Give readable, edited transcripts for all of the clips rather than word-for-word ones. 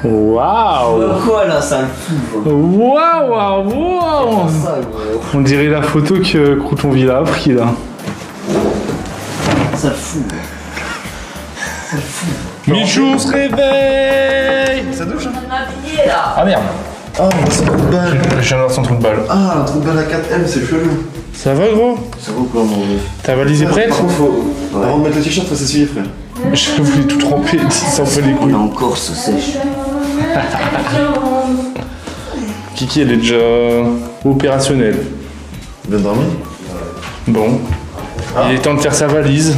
Waouh. Quoi là, ça le fout. Waouh. On dirait la photo que Crouton Villa a pris là. Ça le fout. Ça le fout. Michou se réveille. Ça douche, hein? Ah merde. Oh, c'est un trou de balle. Je viens d'avoir son trou de balle. Ah, un trou de balle à 4M, c'est chelou. Ça va gros? Ça vaut quoi, mon gars? Ta valise est prête? Par contre, avant de mettre le t-shirt, faut s'essuyer, frère. Je voulais tout tremper, ça s'en fait les On couilles. est en Corse sèche. Kiki elle est déjà opérationnelle. Bien dormi? Bon. Il est temps de faire sa valise.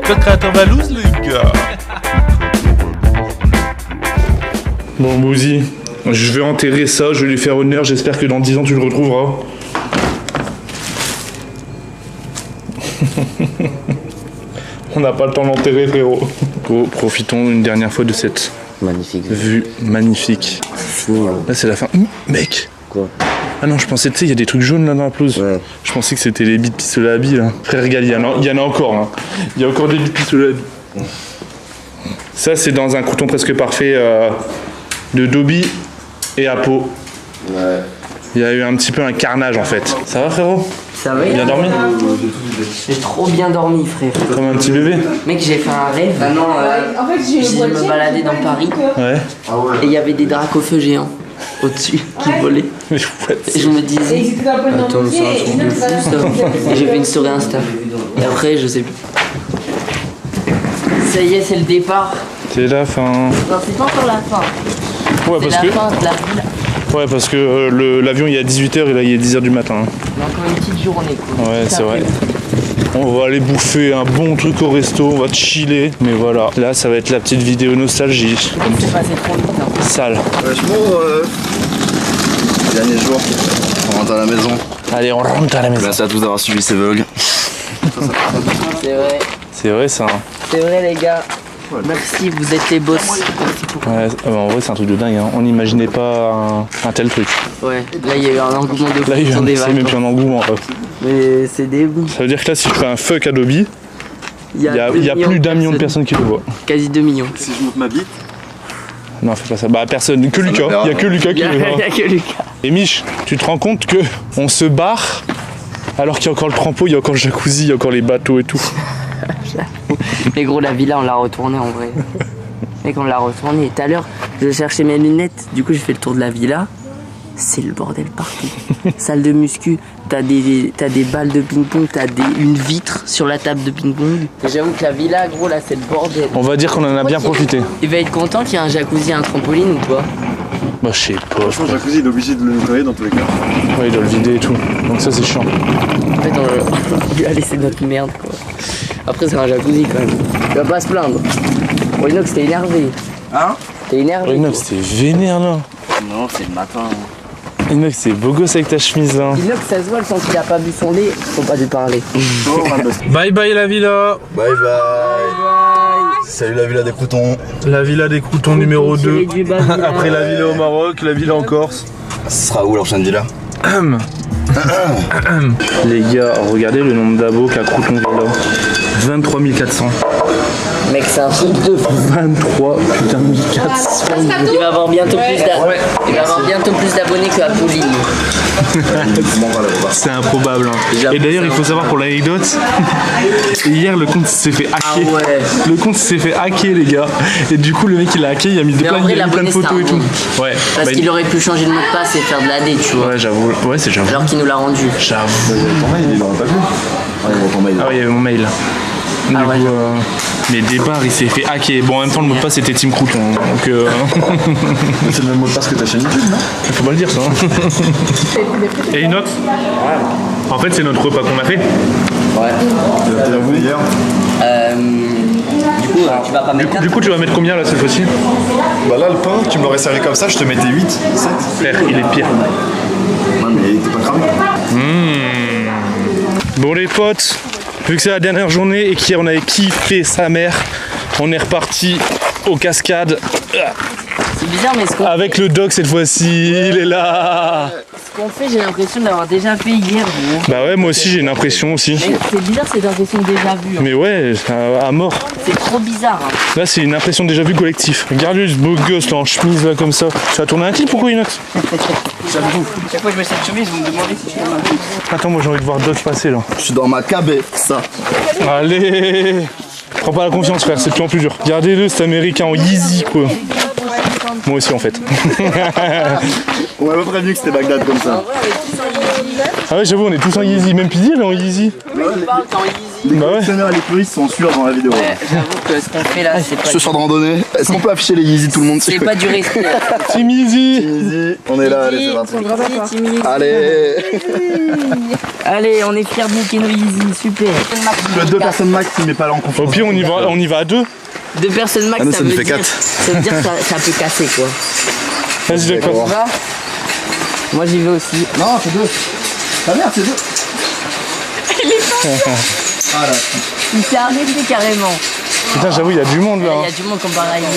Le créateur Valouz, les gars. Bon Bouzy, je vais enterrer ça, je vais lui faire honneur, j'espère que dans 10 ans tu le retrouveras. On n'a pas le temps d'enterrer frérot. Gros, profitons une dernière fois de cette Magnifique. vue magnifique. C'est fini. Hein. Là c'est la fin. Mec. Quoi? Ah non, je pensais, tu sais, il y a des trucs jaunes là dans la pelouse. Ouais. Je pensais que c'était les billes de pistolet à billes là. Frère, regarde, il y en a encore. Hein. Il y a encore des billes de pistolet à billes. Ça, c'est dans un crouton presque parfait de Dobby et Apo. Ouais. Il y a eu un petit peu un carnage en fait. Ça va frérot? Ça va? Bien dormi? J'ai trop bien dormi, frère. Comme un petit bébé? Mec, j'ai fait un rêve. Maintenant, En fait, j'ai je me baladais dans Paris Ouais. Ah ouais. et il y avait des dracs au feu géants au-dessus qui volaient. Mais what? Et je me disais, ils étaient dans le attends, c'est un truc de fou ça. Et j'ai fait une story Insta. Et après, je sais plus. Ça y est, c'est le départ. C'est la fin. Non, c'est pas encore la fin. Ouais, C'est parce la que, fin de la ville. ouais, parce que l'avion il est à 18h et là il est 10h du matin. hein. On a encore une petite journée, quoi. Ouais, Ça c'est vrai. fait- On va aller bouffer un bon truc au resto, on va chiller. Mais voilà, là ça va être la petite vidéo nostalgie. C'est passé trop vite. Hein. Sale. Vachement, dernier jour, on rentre à la maison. Allez, on rentre à la maison. Merci à tous d'avoir suivi ces vlogs. C'est vrai. C'est vrai ça. hein. C'est vrai, les gars. Merci, vous êtes les boss. Merci beaucoup. Ouais, en vrai c'est un truc de dingue. hein. On n'imaginait pas un tel truc. Ouais, là, il y a eu un engouement de fou Là il y a sur des c'est même plus vagues. un engouement. Mais c'est des bons. Ça veut dire que là si je fais un fuck à Dobby, il y a 2 plus d'un million de personnes qui le voient. Quasi 2 millions. Si je monte ma bite, Non, fais pas ça. Bah personne, que Lucas. verra. Il y a que Lucas Il qui y a, le voit. y a que Lucas. Et Mich, tu te rends compte que on se barre alors qu'il y a encore le trampo, il y a encore le jacuzzi, il y a encore les bateaux et tout. Mais gros, la villa, on l'a retournée en vrai. Mec, on l'a retournée. Tout à l'heure, je cherchais mes lunettes. Du coup, j'ai fait le tour de la villa. C'est le bordel partout. Salle de muscu, t'as des balles de ping-pong, une vitre sur la table de ping-pong. J'avoue que la villa, gros, là, c'est le bordel. On va dire qu'on en a bien profité. Il va être content qu'il y ait un jacuzzi et un trampoline ou pas? Bah je sais pas. franchement, le jacuzzi, il est obligé de le nettoyer dans tous les cas. Ouais, il doit le vider et tout. Donc ça c'est chiant. En fait, on lui a laissé notre merde, quoi. Après, c'est un jacuzzi quand même. Il va pas se plaindre. Bon, Inox, t'es énervé. Hein? T'es énervé. Inox, t'es vénère là. Non, c'est le matin. Inox, c'est beau gosse avec ta chemise là. Inox, ça se voit, le sens qu'il a pas bu son lait. Faut pas lui parler. Bye bye la villa. Bye bye. Salut la villa des croutons. La villa des croutons numéro 2. Du bas, villa. Après la villa au Maroc, la villa en Corse. Ce sera où la prochaine villa? Les gars, regardez le nombre d'abos qu'a Crouton Villa. 23 400. Mec, c'est un truc de fou. 23 putain 400. Il va avoir bientôt il va avoir bientôt plus d'abonnés que Apolline. Comment on va la voir? C'est improbable. hein. Et d'ailleurs, il faut savoir pour l'anecdote, hier le compte s'est fait hacker. Ah ouais. Le compte s'est fait hacker, les gars. Et du coup, le mec il a hacké, il a mis Mais en vrai, il a mis plein de l'abonné, photos et c'est un tout. Ouais. Parce qu'il aurait pu changer le mot de passe et faire de l'AD, tu vois. Ouais, j'avoue. Ouais, c'est j'avoue. Alors qu'il nous l'a rendu. J'avoue. Ton mail, il l'aurait pas vu. Ouais, il va ton mail. Ah ouais, il y avait mon mail. Du Ah ouais, coup, mais départ, il s'est fait hacker. Bon, en même temps, le mot de passe c'était Team Crouton. Donc, C'est le même mot de passe que ta chaîne YouTube, non? faut pas le dire ça. hein. Et Inox, en fait, c'est notre repas qu'on a fait. Ouais. Tu l'as vu hier? Du coup, tu vas pas mettre Du coup, tu vas mettre combien là cette fois-ci? Bah là, le pain, tu me l'aurais servi comme ça, je te mettais 8, 7. Frère, il est pire. Ouais, mais t'es pas cramé. Bon les potes, vu que c'est la dernière journée et qu'hier on avait kiffé sa mère, on est reparti aux cascades. C'est bizarre, mais ce Avec le doc cette fois-ci, il est là. qu'on fait, j'ai l'impression de l'avoir déjà fait hier, gros. Bah ouais, moi aussi j'ai une impression aussi. Mais c'est bizarre, c'est l'impression de déjà vu. Hein. Mais ouais, à mort. C'est trop bizarre. Hein. Là c'est une impression déjà vue collectif. Regarde-lui ce beau gosse là en chemise là comme ça. Tu vas tourner un clip ou quoi, Inox? J'avoue. Chaque fois que je mets cette chemise, vous me demandez si je tourne un clip. Attends, moi j'ai envie de voir Doc passer là. Je suis dans ma cabée, ça. Allez. Prends pas la confiance frère, c'est de plus en plus dur. Regardez-le, cet américain en Yeezy quoi. Moi aussi en fait. On m'a pas prévenu que c'était Bagdad comme ça. Ah ouais, j'avoue, on est tous en Yeezy. Même Pidi elle est en Yeezy. Les Bah ouais. collectionneurs et les puristes sont sûrs dans la vidéo. Ouais, j'avoue que ce qu'on fait là, c'est pas, Chaussures de randonnée. Est-ce qu'on peut afficher les Yeezy tout le monde c'est pas du respect. Team Yeezy. Yeezy, on est là, allez, c'est parti. Allez. Allez, on est fiers de niquer nos Yeezy, super. Tu as 2 personnes max, mais pas là en confiance. Au pire, on y va à 2. 2 personnes max, Ah non, ça ça nous veut fait dire, 4. ça veut dire que ça peut casser quoi. Vas-y, Jack, D'accord. passe. Va. Moi j'y vais aussi. Non, c'est 2. Ta mère, c'est 2. Ah là. Il s'est arrêté carrément. Putain, j'avoue, il y a du monde là. Il y a du monde comparé à hier.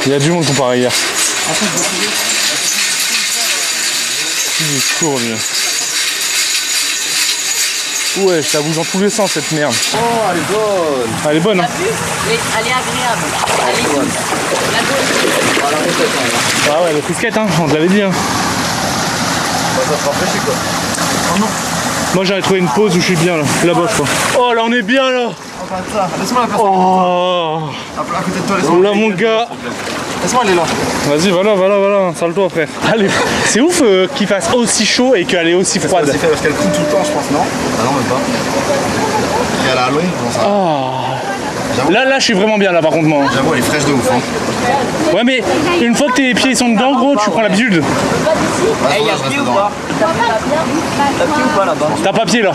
Il y a du monde comparé à hier. Attends, je vais Il est court, lui. Ouais, ça bouge dans tous les sens cette merde. Oh, elle est bonne. Elle est bonne, hein. T'as vu? Mais elle est agréable. Elle est douce. La gauche. Ah ouais, le frisquette, hein, on te l'avait dit. Hein. Ça te rafraîchit quoi. Moi, j'avais trouvé une pause où je suis bien là. Là-bas, je crois. Oh, là, on est bien là. Regarde ça. Laisse-moi la personne. Oh, À côté de toi, laisse-moi. là, mon gars. Laisse-moi aller là. Vas-y, voilà, sale-toi, frère. Allez, c'est ouf qu'il fasse aussi chaud et qu'elle est aussi froide. C'est fait parce qu'elle coule tout le temps, je pense, non? Ah non, même pas. Et elle a allongé, comment ça? Là, je suis vraiment bien là, par contre, moi. J'avoue, elle est fraîche de ouf. Hein. Ouais, mais une fois que tes pieds sont dedans, gros, tu prends l'habitude. Ouais, Il y a je reste pied ou dedans. pas? T'as pied ou pas là-bas? T'as pas pied là.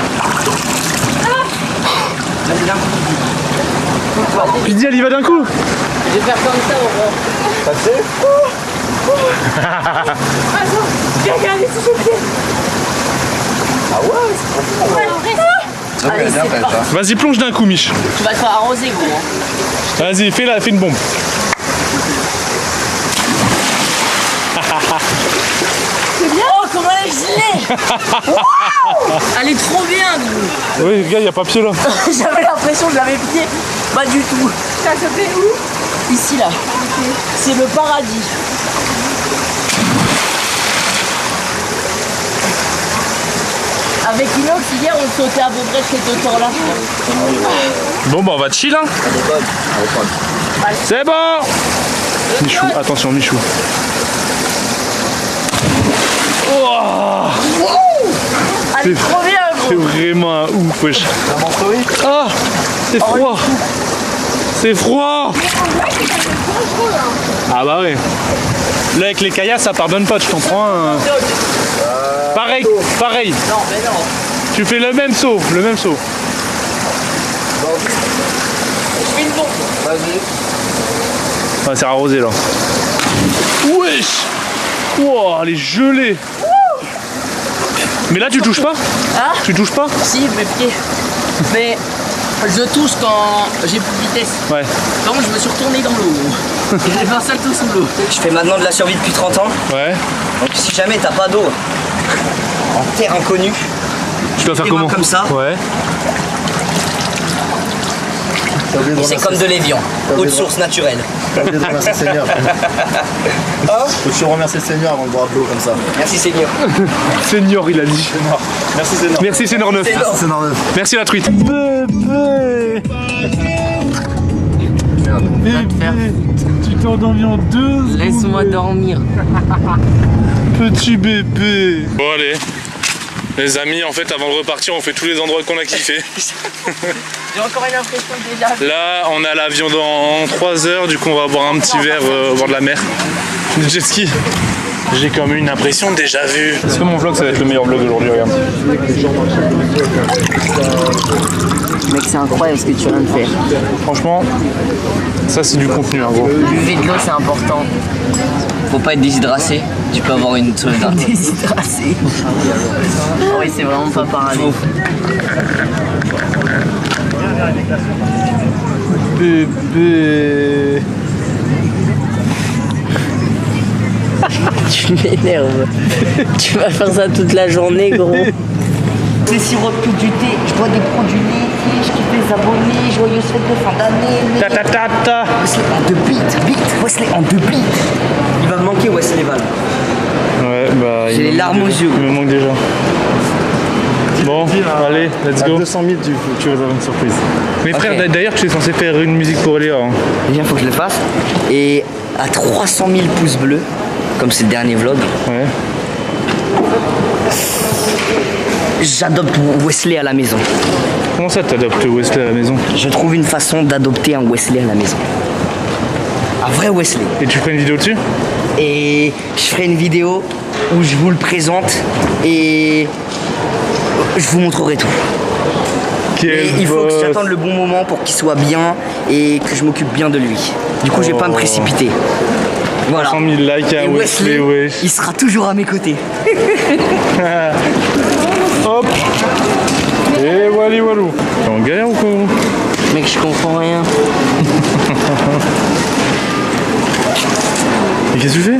Pidi, elle y va d'un coup. Je vais faire comme ça, Aurore. Passé? Regardez si j'ai pied. Ah ouais, c'est Allez, c'est après parti. ça. Vas-y, plonge d'un coup, Mich. Tu vas te faire arroser, gros. Hein. Vas-y, fais une bombe. Oh, comment elle est gelée. Waouh. Elle est trop bien, gros. Oui, gars, y a pas pied là. J'avais l'impression que j'avais pied. Pas du tout. Ça se fait où? Ici, là. C'est le paradis. Avec Inox, hier, on sautait à peu près de cette hauteur-là. Bon, bah, on va chill, hein. Elle est bonne. Elle est bonne. C'est bon. Michou, attention, Michou. Oh, Elle est trop bien, c'est gros. vraiment un ouf, wesh. La menstruée? Ah, c'est froid. C'est froid. Ah bah ouais. Là avec les caillasses ça pardonne pas, tu t'en prends un. Pareil. Non, mais non. Tu fais le même saut. Je fais une bombe. Vas-y. Ouais, c'est arrosé là. Wesh. Wow, elle est gelée. Mais là tu touches pas? Hein? Tu touches pas? Si, mes pieds. Mais je touche quand j'ai plus de vitesse. Ouais. Par contre, je me suis retourné dans l'eau. J'ai fait un salto sous l'eau. Je fais maintenant de la survie depuis 30 ans, Ouais. donc si jamais t'as pas d'eau en terre inconnue, Tu dois faire Des mains comment? comme ça. Ouais. c'est comme de l'évian, eau de source naturelle. T'as oublié de remercier le Seigneur. Faut-tu remercier le Seigneur avant de boire de l'eau comme ça? Merci Seigneur. Senior il a dit. Merci Seigneur. Merci Senior 9. Senior. Merci Seigneur 9. Merci la truite. Bébé. Tu t'es endormi en 2 Laisse-moi dormir. Petit bébé. Bon allez. Les amis, en fait, avant de repartir, on fait tous les endroits qu'on a kiffé. J'ai encore une impression déjà. Là, on a l'avion dans 3 heures, du coup, on va boire un petit verre au bord de la mer. Du jet ski. J'ai comme une impression déjà vue. Est-ce que mon vlog, ça va être le meilleur vlog d'aujourd'hui, regarde. Mec, c'est incroyable ce que tu viens de faire. Franchement, ça c'est du contenu, hein, gros. Buvez de l'eau, c'est important. Faut pas être déshydraté, tu peux avoir une sauvegarde. Déshydraté. Oui, c'est vraiment pas pareil. Bébé. Tu m'énerves. Tu vas faire ça toute la journée, gros. Les sirops tout du thé, je bois des produits laitiers, je kiffe les abonnés, joyeuses fêtes de fin d'année. Ta ta ta ta. Wesley en 2 beats, vite, Wesley en 2 beats. Il va me manquer Wesley Val. Ouais, bah. J'ai les larmes aux yeux. Il me manque déjà. Bon, allez, let's go. 200 000, tu vas avoir une surprise. Mais frère, Ok. d'ailleurs, tu es censé faire une musique pour Léa. Hein. Déjà, faut que je le fasse. Et à 300 000 pouces bleus, comme c'est le dernier vlog, Ouais. j'adopte Wesley à la maison. Comment ça, t'adoptes Wesley à la maison? Je trouve une façon d'adopter un Wesley à la maison. Un vrai Wesley. Et tu ferais une vidéo dessus? Et je ferai une vidéo où je vous le présente et je vous montrerai tout. Et il faut que j'attende le bon moment pour qu'il soit bien et que je m'occupe bien de lui. Du coup, je vais pas me précipiter. Voilà. 100 000 likes à Et Wesley, wesh. il sera toujours à mes côtés. Hop. Et wally walou. T'es en galère ou quoi? Mec, je comprends rien. Et qu'est-ce que tu fais?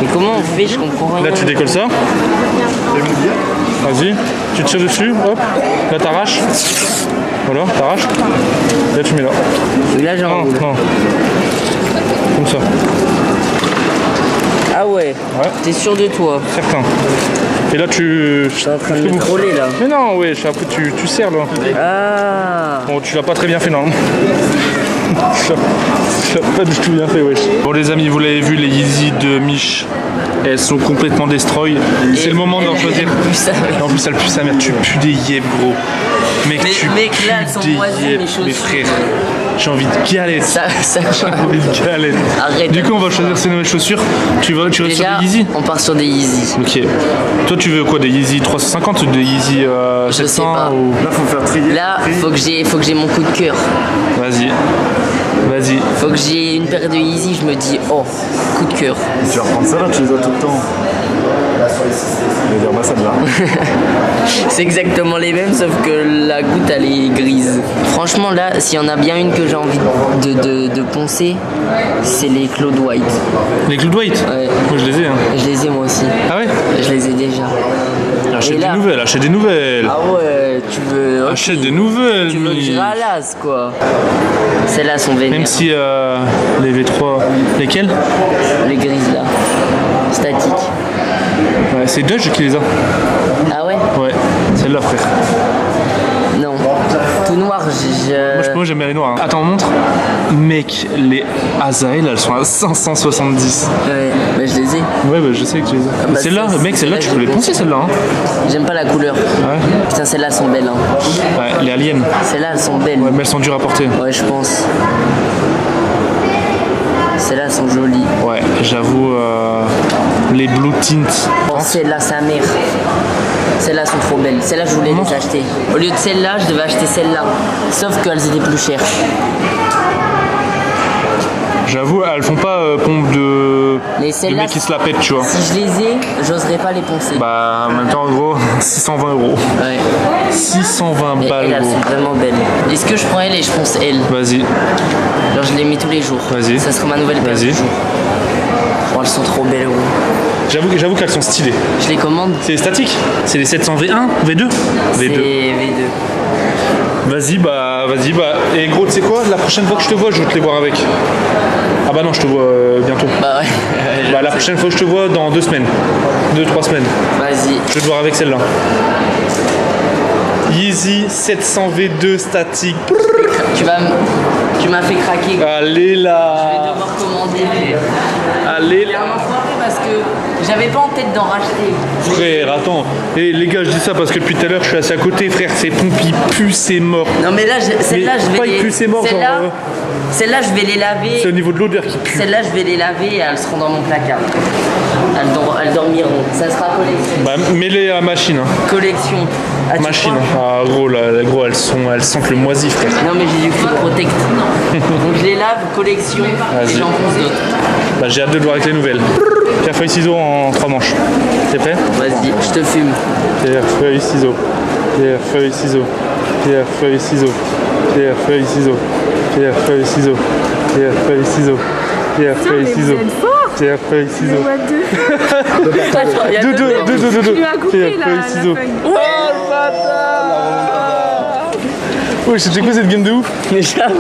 Mais comment on fait? Je comprends rien. Là, tu décolles ça. Vas-y. Tu tires dessus. Hop. Là, t'arraches. Voilà, t'arraches. Là, tu mets là. Et là, Non, j'enroule. non. Comme ça. Ah ouais. Ouais. T'es sûr de toi? Certain. Et là, tu. T'es en train de me troller là. Mais non, ouais, après tu serres là. Ah. Bon, tu l'as pas très bien fait, non? Tu l'as pas du tout bien fait, wesh. Bon, les amis, vous l'avez vu, les Yeezy de Mich, elles sont complètement destroy. C'est le moment d'en choisir. En plus, elle pue sa mère, tu pues des yeux, gros. Mec, Mais- tu mec, là, elles pues sont des moisies, yeux, mes chaussures. mes frères. J'ai envie de galette. Ça J'ai envie de galette. Arrête. Du coup, on va choisir ces nouvelles chaussures. Tu restes sur Déjà, des Yeezy? on part sur des Yeezy. Ok. Toi, tu veux quoi? Des Yeezy 350 ou des Yeezy Je sais 700 pas. ou... Là, faut faire trier. Là, faut que j'ai mon coup de cœur. Vas-y. Vas-y. Faut que j'ai une paire de Yeezy, je me dis, oh, coup de cœur. Tu vas reprendre ça là, tu les as tout le temps. Je vais dire, bah ça te va. C'est exactement les mêmes, sauf que la goutte, elle est grise. Franchement, là, s'il y en a bien une que j'ai envie de poncer, c'est les Claude White. Les Claude White? Ouais. Moi, je les ai. Hein. Je les ai moi aussi. Ah ouais? Je les ai déjà. Achète Et des là- nouvelles, achète des nouvelles. Ah ouais, tu veux... ok. Achète des nouvelles. Tu veux que je Mich. ralasse, quoi. Celles-là sont vénères. Même si les V3... Lesquelles? Les grises, là. Statiques. Ouais, c'est Dodge qui les a. Ah ouais? Ouais, celle-là, frère. Non. Tout noir, Moi, j'aime bien les noirs. Hein. Attends, on montre. Mec, les Azael, elles sont à 570. Ouais, bah je les ai. Ouais, bah, je sais que tu les as. bah, Celle-là, ça, mec, celle-là, celle-là, tu je peux les l'ai. poncer, celle-là. Hein. J'aime pas la couleur. Ouais. Putain, celles-là sont belles. Hein. Ouais, les aliens. Celles-là, elles sont belles. Ouais, mais elles sont dures à porter. Ouais, je pense. Celles-là sont jolies. Ouais, j'avoue, les blue tints. Oh, celles-là, sa mère. Celles-là sont trop belles. Celles-là, je voulais les acheter. Au lieu de celle-là, je devais acheter celle-là. Sauf qu'elles étaient plus chères. J'avoue, elles font pas pompe de Mais celles-là, mec qui se la pète, tu vois. si je les ai, j'oserais pas les poncer. Bah, en même temps, en gros, 620 €. Ouais. 620 Mais balles, elles, elles gros. sont vraiment belles. Est-ce que je prends elle et je ponce elle? Vas-y. Alors je les mets tous les jours. Vas-y. Ça sera ma nouvelle paire Vas-y. du jour. Oh, elles sont trop belles, gros. J'avoue qu'elles sont stylées. Je les commande. C'est statique. C'est les 700 V1, V2 C'est V2. V2. Vas-y, bah. Et gros, tu sais quoi? La prochaine fois que je te vois, je veux te les voir avec. Ah bah non, je te vois bientôt. Bah ouais. Bah, la prochaine fois que je te vois, dans 2 semaines. 2-3 semaines. Vas-y. Je vais te voir avec celle-là. Yeezy 700 V2 statique. Tu m'as fait craquer. Allez Je vais là. devoir commander. Allez J'ai là. un enfoiré parce que j'avais pas en tête d'en racheter. Frère, attends. Et les gars, je dis ça parce que depuis tout à l'heure, je suis assis à côté, frère. C'est pompe, il pue, c'est mort. Non mais là, celle-là, je pas vais il pue, c'est mort, Celle-là, genre, celle-là, je vais les laver. C'est au niveau de l'odeur qui pue. Celle-là, je vais les laver et elles seront dans mon placard. Elles dormiront. Ça sera collection. Bah, mets-les à machine. Hein. Collection. Ah, tu Machine. crois Ah, gros, là, gros, elles sentent le moisi, frère. Non mais j'ai du Food Protect. Donc je les lave, collection, Vas-y. et j'en ponce d'autres. Bah, j'ai hâte de le voir avec les nouvelles. Pierre, feuille, ciseaux en 3 manches. T'es prêt? Vas-y, je te fume. Pierre, feuille, ciseaux. Pierre, feuille, ciseaux. Pierre, feuille, ciseaux. Pierre, feuille, ciseaux. Pierre, feuille, ciseaux. Pierre, feuille, ciseaux. Pierre, feuille, ciseaux. Pierre, feuille, ciseaux. Deux. Tu m'as coupé Pierre, la feuille, ciseaux. feuille. Oh le bâtard! Ouais, c'était quoi cette game de ouf? Mais j'avoue.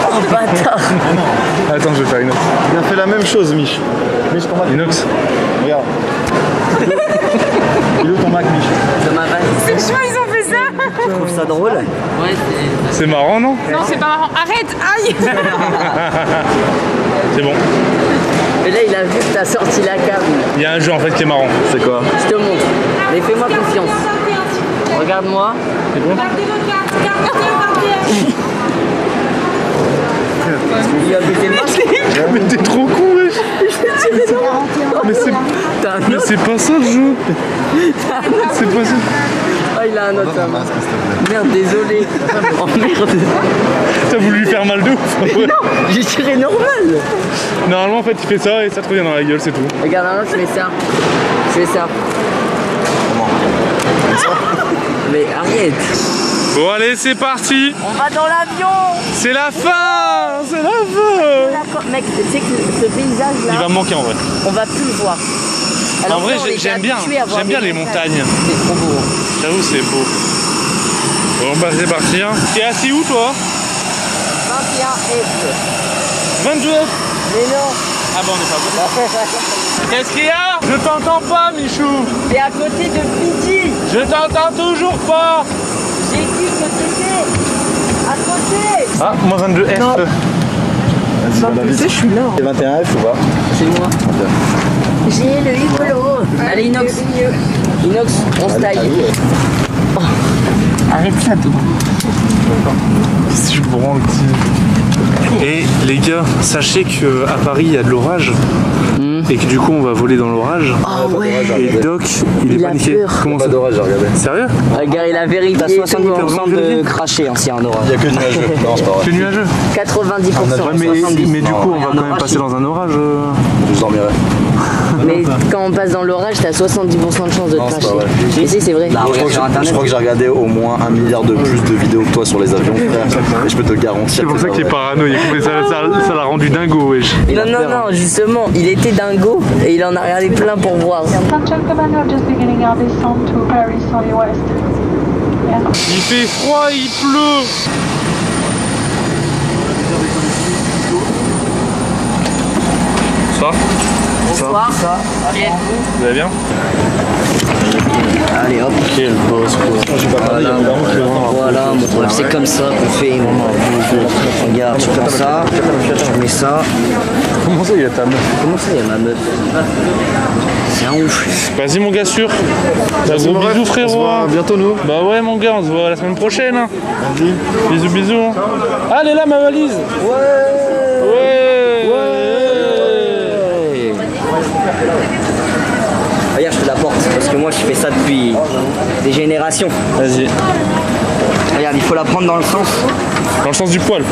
Oh bâtard. Attends, je vais faire une autre. Il a fait la même chose, Mich. Mich, ton Mac. Inox. Regarde. Il est où ton Mac, Mich? Ça m'a pas. Franchement, ils ont fait ça. Je trouve ça drôle. Ouais, C'est marrant, non? Non, c'est pas marrant. Arrête, aïe. C'est bon. Mais là, il a vu que t'as sorti la cam. Il y a un jeu en fait qui est marrant. C'est quoi? Je te montre. Mais fais-moi confiance. Regarde-moi. C'est bon? Il a pété le masque. Mais t'es trop con, wesh! Mais c'est pas ça le jeu! C'est pas ça! Oh, il a un autre. Merde, désolé. Oh merde. T'as voulu lui faire mal de ouf! Ouais. Non, j'ai tiré normal. Normalement en fait il fait ça et ça te revient dans la gueule, c'est tout. Regarde, maintenant je fais ça. Je fais ça. Comment? Mais arrête. Bon allez, c'est parti! On va dans l'avion. C'est la fin! C'est la fin! D'accord. Mec, tu sais que ce paysage là, Il va me manquer en vrai. on va plus le voir. Alors En vrai, que on était j'aime bien habitués à voir des les montagnes. C'est trop beau. J'avoue, c'est beau. Bon bah c'est parti hein. T'es assis où toi? 21F. 22 F. Mais non. Ah bah on est pas bon. Qu'est-ce qu'il y a? Je t'entends pas Michou. T'es à côté de Fidji. Je t'entends toujours pas. J'ai dit que t'étais à côté. Ah, moi 22 F. Tu sais, je suis là. C'est 21F ou pas? C'est moi. J'ai le rigolo. Allez, Inox. Inox, on se taille. Oh. Arrête ça, toi. Qu'est-ce que je branle, Et les gars, sachez qu'à Paris il y a de l'orage. Et que du coup on va voler dans l'orage. Ah ouais. Et Doc, il est a paniqué. peur. Comment Pas ça? d'orage, j'ai regardé. Sérieux? Regarde, il a vérifié. T'as 70% de craché hein, s'il y a un orage. Il y a que nuageux. Non, c'est pas vrai. C'est nuageux. 90%. Mais du coup on va quand même passer dans un orage. Je dormirai. Mais quand on passe dans l'orage, t'as 70% de chance de te Non, c'est cracher. pas vrai. Mais si, c'est vrai. Bah, regarde sur Je internet. crois que j'ai regardé au moins 1 milliard de plus de vidéos que toi sur les avions, frère. Et je peux te garantir. C'est pour ça qu'il est paranoïaque. Mais ça l'a rendu dingo, wesh. Non, justement, il était dingo et il en a regardé plein pour voir. Sunshine Commander just beginning our descent to Paris on your west. Yeah. Il fait froid, il pleut. Ça? Bonsoir. Vous allez bien? Allez hop. Quel boss quoi. Voilà, mon bref, c'est comme ça qu'on fait. Regarde, tu prends ça, tu mets ça. Comment ça il y a ta meuf? Comment ça, il y a ma meuf? C'est un ouf. Vas-y mon gars sûr. Gros bisous On se frérot. voit bientôt, nous. Bah ouais mon gars, on se voit la semaine prochaine. Hein. Bisous bisous. Ah elle est là ma valise. Ouais. Regarde, je te la porte parce que moi je fais ça depuis des générations. Vas-y. Regarde, il faut la prendre dans le sens. Dans le sens du poil.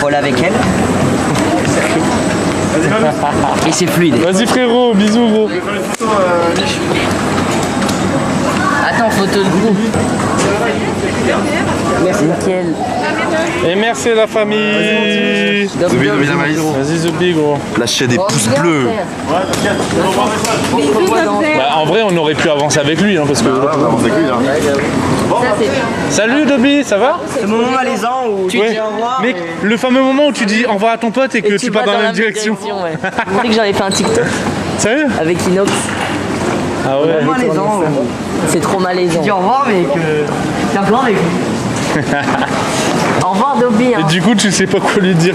Faut avec elle. Et c'est fluide. Vas-y frérot, bisous gros. Attends, photo de groupe. Merci. Nickel. Et merci la famille. Vas-y Zubi gros. Lâchez des pouces bleus. Bah, en vrai on aurait pu avancer avec lui hein, parce que. Ça, c'est... Salut Dobby, ça va? Le moment malaisant où tu Ouais. dis au revoir. Mec, le fameux moment où tu dis au revoir à ton pote et que tu pars dans la même direction. Ouais. Vous savez que j'avais fait un TikTok Sérieux? avec Inox. Ah ouais. Malaisant. C'est trop malaisant. Dis au revoir, mais que t'as plein avec lui. Au revoir Dobby. Et Hein. du coup tu sais pas quoi lui dire.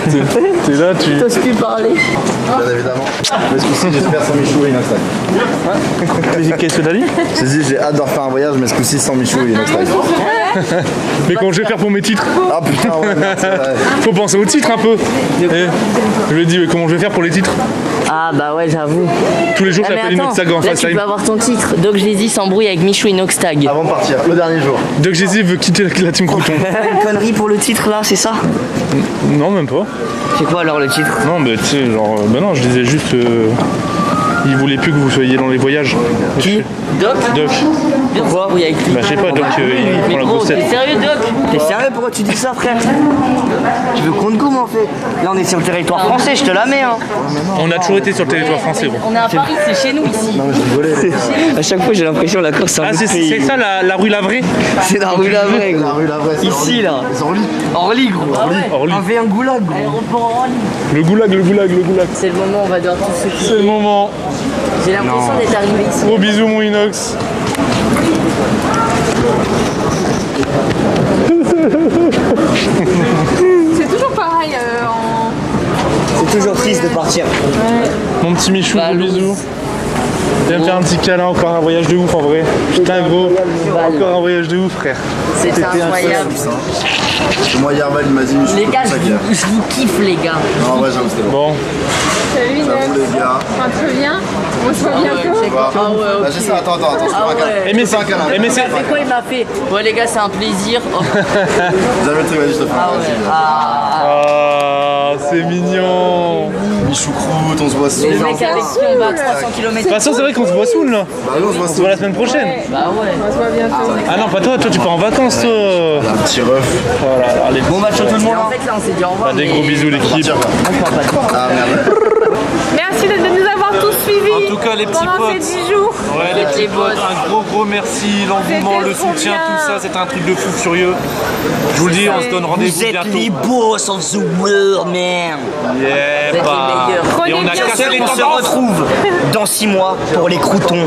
T'es là, tu. T'oses plus parler. Bien évidemment. Mais ce coup-ci, j'espère sans Michou et Inoxtag. Qu'est-ce que t'as dit? J'ai dit, j'ai hâte de refaire un voyage, mais ce coup-ci sans Michou et Inoxtag. Mais comment je vais faire pour mes titres? Ah putain, ouais, merde, c'est vrai. Faut penser aux titres un peu. Je lui ai dit mais comment je vais faire pour les titres? Ah bah ouais, j'avoue. Tous les jours Ah, mais j'appelle attends, Inoxtag en là tu FaceTime. peux avoir ton titre. Doc Jésus s'embrouille avec Michou Inoxtag. Avant de partir, le dernier jour. Doc Jésus veut quitter la team Crouton. Une connerie pour le titre là, c'est ça? Non même pas. C'est quoi alors le titre? Non mais tu sais genre bah non je disais juste il voulait plus que vous soyez dans les voyages. Qui? Doc? Doc. bien de s'embrouiller avec lui. Bah, je sais pas, donc il prend Mais la gros, grosse t'es tête. sérieux, Doc? T'es sérieux, pourquoi tu dis ça, frère? Tu veux qu'on te gomme en fait? Là on est sur le territoire français, je te la mets hein. On a toujours été sur le territoire français, gros. On est à Paris, c'est chez nous ici. Non, mais je rigolais, les gars. À chaque fois j'ai l'impression la course Ah, c'est ça la rue Lavray? C'est la rue Lavray La gros. rue Lavray, c'est Ici là. C'est Orly. Orly gros. Orly. On avait un goulag gros. Aéroport Orly. Le goulag, le goulag, le goulag. C'est le moment où on va devoir tous se quitter. C'est le moment. J'ai l'impression d'être arrivé ici. Gros bisous, mon inox. C'est toujours pareil en. C'est toujours triste de partir. Mon petit Michou, Bah, gros Louis. bisous. Viens me faire un petit câlin, encore un voyage de ouf en vrai. Putain, gros. Encore un voyage de ouf, frère. C'était incroyable. Moi, Yarval, il m'a dit, mais je Les suis gars, comme ça qu'il y a. je vous kiffe, les gars. Non, ouais, j'avoue, c'était bon. Bon, Salut J'avoue, Neuf. les gars. Enfin, tu reviens? On se voit bientôt. Ah ouais, Là, ok. j'ai ça, attends, je te fais Ah un câlin. ouais. Eh, mais c'est- un câlin. eh, mais Il c'est- m'a fait quoi? Il m'a fait. Ouais, les gars, c'est un plaisir. Oh. Vous avez le truc, vas-y, je te fais Ah un ouais. câlin. Ah. ah, c'est mignon. Michou croûte, on se voit soon. Les mecs avec qui on va à 300 km. De toute façon, c'est vrai qu'on se voit soon là. Bah, oui, on se voit On se voit la semaine prochaine. Bah ouais. On se voit bientôt. Ah non, pas toi, toi tu pars en vacances, toi. Un petit ref. Voilà, allez. Bon match à tout le monde. En fait, là, on s'est dit au revoir. Bah, des mais- gros bisous, l'équipe. Tiens, quoi. Moi, je parle pas de toi. Ah, merde. Merci de nous avoir tous suivis. En tout cas, les petits pendant potes. ces 10 jours. Ouais, les petits potes, un gros merci, l'engouement, C'était le trop soutien, bien. tout ça, c'est un truc de fou furieux. Je vous le dis, on se donne Vous rendez-vous êtes bientôt. les boss of the world, man. Yeah, Vous êtes les bah. meilleurs. Et on a Prenez bien cassé soin les de On se tendances. retrouve dans 6 mois pour les croutons.